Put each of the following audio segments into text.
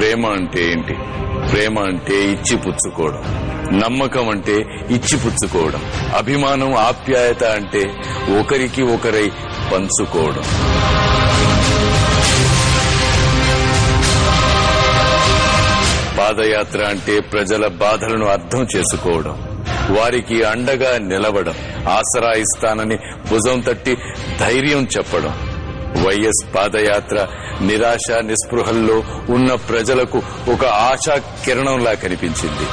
ప్రేమ అంటే ఏంటి? ప్రేమ అంటే ఇచ్చిపుచ్చుకోవడం, నమ్మకం అంటే ఇచ్చిపుచ్చుకోవడం, అభిమానం ఆప్యాయత అంటే ఒకరికి ఒకరై పంచుకోవడం. పాదయాత్ర అంటే ప్రజల బాధలను అర్థం చేసుకోవడం, వారికి అండగా నిలవడం, ఆసరా ఇస్తానని భుజం తట్టి ధైర్యం చెప్పడం. వైఎస్ పాదయాత్ర నిరాశ నిస్పృహల్లో ఉన్న ప్రజలకు ఒక ఆశా కిరణంలా కనిపించింది.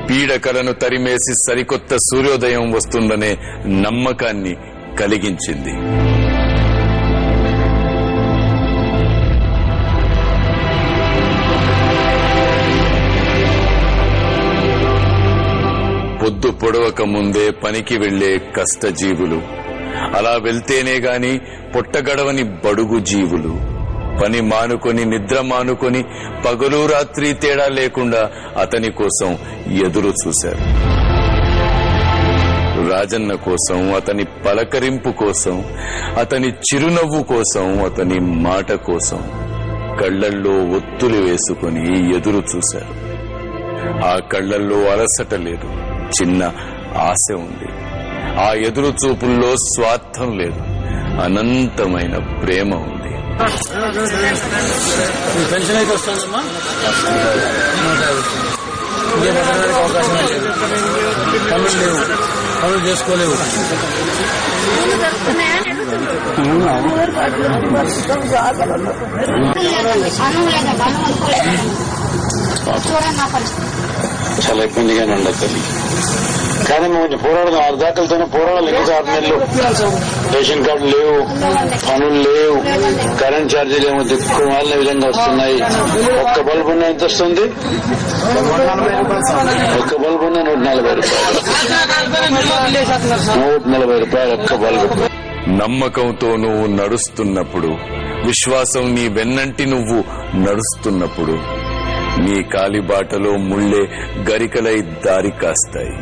పీడకలను తరిమేసి సరికొత్త సూర్యోదయం వస్తుందనే నమ్మకాన్ని కలిగించింది. పొద్దు పొడవక ముందే పనికి వెళ్లే కష్టజీవులు, అలా వెళ్తేనే గాని పొట్టగడవని బడుగు జీవులు, పని మానుకొని నిద్ర మానుకొని పగలు రాత్రి తేడా లేకుండా అతని కోసం ఎదురు చూశారు. రాజన్న కోసం, అతని పలకరింపు కోసం, అతని చిరునవ్వు కోసం, అతని మాట కోసం కళ్లల్లో ఒత్తులు వేసుకుని ఎదురు చూశారు. ఆ కళ్లల్లో అలసట లేదు, చిన్న ఆశ ఉంది. ఆ ఎదురు చూపుల్లో స్వార్థం లేదు, అనంతమైన ప్రేమ ఉంది. పెన్షన్ అయితే వస్తుందమ్మా, పనులు లేవు, పనులు చేసుకోలేవు. చాలా ఇబ్బందిగానే ఉండదు. కానీ మేము కొంచెం పోరాడదాం. 6 దాఖలతోనే పోరాడాలి. ఇంకా 6 నెలలు రేషన్ కార్డు లేవు, పనులు లేవు, కరెంట్ ఛార్జీలు ఏమో దిక్కుమాలిన విధంగా వస్తున్నాయి. ఒక్క బల్బు ఉన్న ఎంత వస్తుంది? ఒక్క బల్బు ఉన్న 140 రూపాయలు. 140 రూపాయలు ఒక్క బల్బు. నమ్మకంతో నువ్వు నడుస్తున్నప్పుడు, విశ్వాసం నీ వెన్నంటి నువ్వు నడుస్తున్నప్పుడు, నీ కాలిబాటలో ముళ్లే గరికలై దారి కాస్తాయి.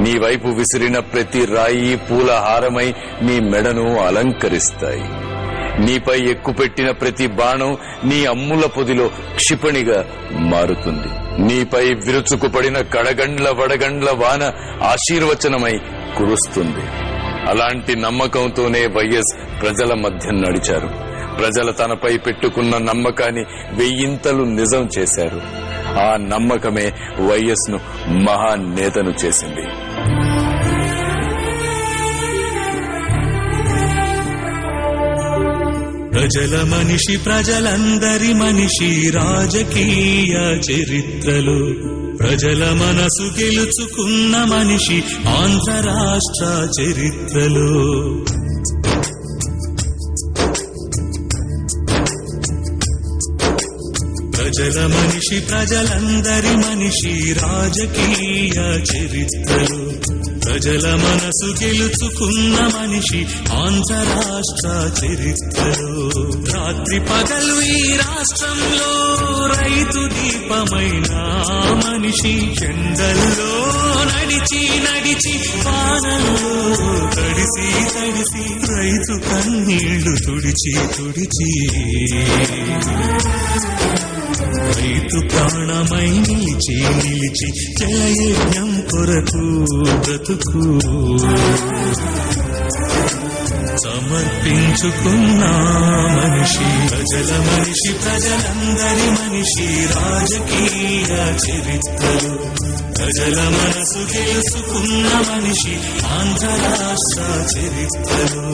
నీ వైపు విసిరిన ప్రతి రాయి పూల హారమై నీ మెడను అలంకరిస్తాయి. నీపై ఎక్కుపెట్టిన ప్రతి బాణం నీ అమ్ముల పొదిలో క్షిపణిగా మారుతుంది. నీపై విరుచుకుపడిన కడగండ్ల వడగండ్ల వాన ఆశీర్వచనమై కురుస్తుంది. అలాంటి నమ్మకంతోనే వైఎస్ ప్రజల మధ్య నడిచారు. ప్రజల తనపై పెట్టుకున్న నమ్మకాన్ని 1000 నిజం చేశారు. ఆ నమ్మకమే వైఎస్ ను మహానేతను చేసింది. ప్రజల మనిషి, ప్రజలందరి మనిషి, రాజకీయ చరిత్రలో ప్రజల మనసు గెలుచుకున్న మనిషి, ఆంధ్ర రాష్ట్ర చరిత్రలో. ప్రజల మనిషి, ప్రజలందరి మనిషి, రాజకీయ చరిత్రలో ప్రజల మనసు గెలుచుకున్న మనిషి, ఆంధ్ర రాష్ట్ర చరిత్రలో. రాత్రి పగలు ఈ రాష్ట్రంలో రైతు దీపమైన మనిషి, ఎండల్లో నడిచి నడిచి వానల్లో తడిసి తడిసి రైతు కన్నీళ్లు తుడిచి తుడిచి రైతు ప్రాణమై నిలిచి నిలిచి జలయజ్ఞం కొరకు బ్రతుకు సమర్పించుకున్న మనిషి, ప్రజల మనిషి, ప్రజలందరి మనిషి, రాజకీయ చరిత్రలో ప్రజల మనసు గెలుచుకున్న మనిషి, ఆంధ్ర రాష్ట్ర చరిత్రలో.